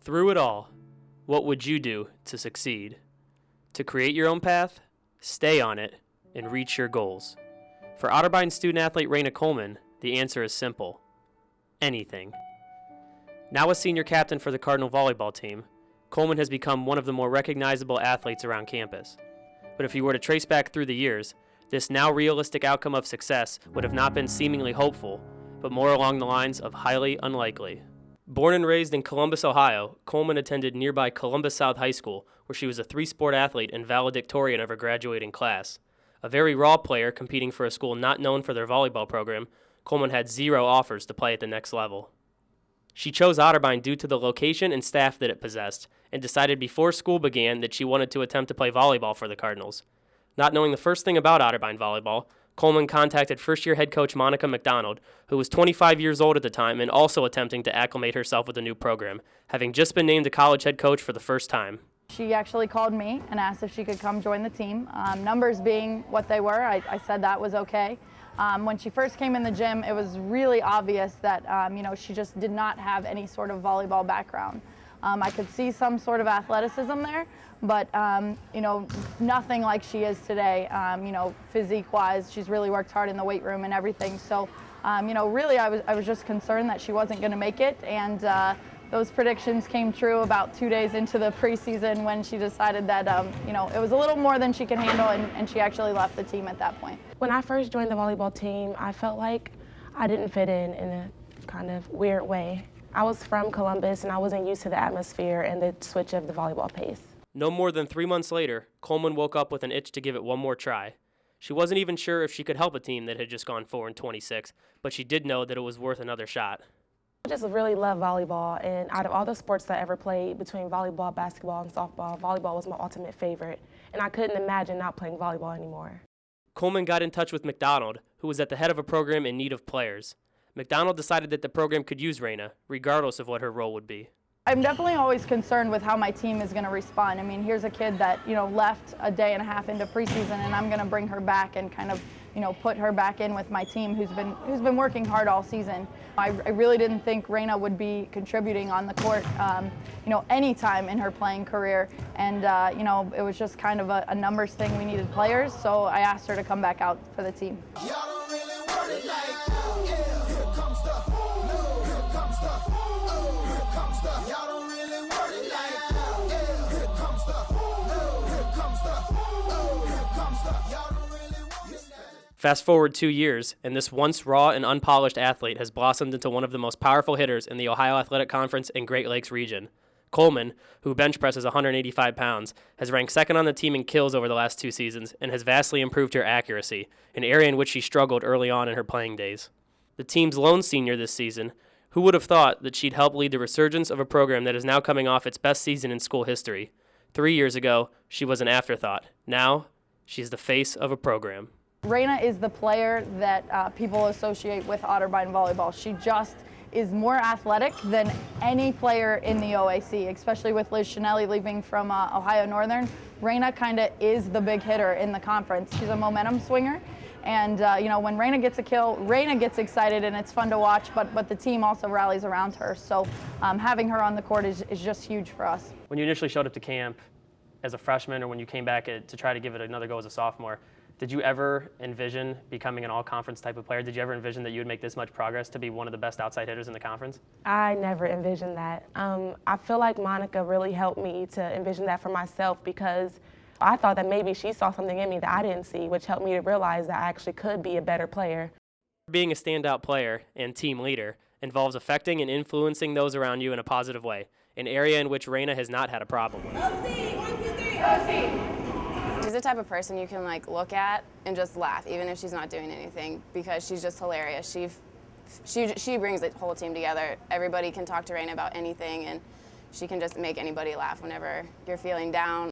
Through it all, what would you do to succeed? To create your own path, stay on it, and reach your goals. For Otterbein student-athlete Rayna Coleman, the answer is simple. Anything. Now a senior captain for the Cardinal volleyball team, Coleman has become one of the more recognizable athletes around campus. But if you were to trace back through the years, this now realistic outcome of success would have not been seemingly hopeful, but more along the lines of highly unlikely. Born and raised in Columbus, Ohio, Coleman attended nearby Columbus South High School, where she was a three-sport athlete and valedictorian of her graduating class. A very raw player competing for a school not known for their volleyball program, Coleman had 0 offers to play at the next level. She chose Otterbein due to the location and staff that it possessed, and decided before school began that she wanted to attempt to play volleyball for the Cardinals. Not knowing the first thing about Otterbein volleyball, Coleman contacted first-year head coach Monica McDonald, who was 25 years old at the time and also attempting to acclimate herself with the new program, having just been named a college head coach for the first time. She actually called me and asked if she could come join the team. Numbers being what they were, I said that was okay. When she first came in the gym, it was really obvious that she just did not have any sort of volleyball background. I could see some sort of athleticism there, but nothing like she is today. Physique-wise, she's really worked hard in the weight room and everything. So, really, I was just concerned that she wasn't going to make it, and those predictions came true about 2 days into the preseason when she decided that it was a little more than she could handle, and she actually left the team at that point. When I first joined the volleyball team, I felt like I didn't fit in a kind of weird way. I was from Columbus, and I wasn't used to the atmosphere and the switch of the volleyball pace. No more than 3 months later, Coleman woke up with an itch to give it one more try. She wasn't even sure if she could help a team that had just gone 4-26, but she did know that it was worth another shot. I just really love volleyball, and out of all the sports that I ever played, between volleyball, basketball, and softball, volleyball was my ultimate favorite, and I couldn't imagine not playing volleyball anymore. Coleman got in touch with McDonald, who was at the head of a program in need of players. McDonald decided that the program could use Rayna, regardless of what her role would be. I'm definitely always concerned with how my team is going to respond. I mean, here's a kid that left a day and a half into preseason, and I'm going to bring her back and kind of put her back in with my team, who's been working hard all season. I really didn't think Rayna would be contributing on the court, any time in her playing career, and it was just kind of a numbers thing. We needed players, so I asked her to come back out for the team. Fast forward 2 years, and this once raw and unpolished athlete has blossomed into one of the most powerful hitters in the Ohio Athletic Conference and Great Lakes region. Coleman, who bench presses 185 pounds, has ranked second on the team in kills over the last 2 seasons and has vastly improved her accuracy, an area in which she struggled early on in her playing days. The team's lone senior this season, who would have thought that she'd help lead the resurgence of a program that is now coming off its best season in school history? 3 years ago, she was an afterthought. Now, she's the face of a program. Rayna is the player that people associate with Otterbein volleyball. She just is more athletic than any player in the OAC, especially with Liz Chanelli leaving from Ohio Northern. Rayna kind of is the big hitter in the conference. She's a momentum swinger, and when Rayna gets a kill, Rayna gets excited, and it's fun to watch, but the team also rallies around her. So having her on the court is just huge for us. When you initially showed up to camp as a freshman, or when you came back to try to give it another go as a sophomore, did you ever envision becoming an all-conference type of player? Did you ever envision that you would make this much progress to be one of the best outside hitters in the conference? I never envisioned that. I feel like Monica really helped me to envision that for myself, because I thought that maybe she saw something in me that I didn't see, which helped me to realize that I actually could be a better player. Being a standout player and team leader involves affecting and influencing those around you in a positive way, an area in which Rayna has not had a problem with. OC, 1, 2, 3, OC. She's the type of person you can look at and just laugh, even if she's not doing anything, because she's just hilarious. She brings the whole team together. Everybody can talk to Rayna about anything, and she can just make anybody laugh whenever you're feeling down.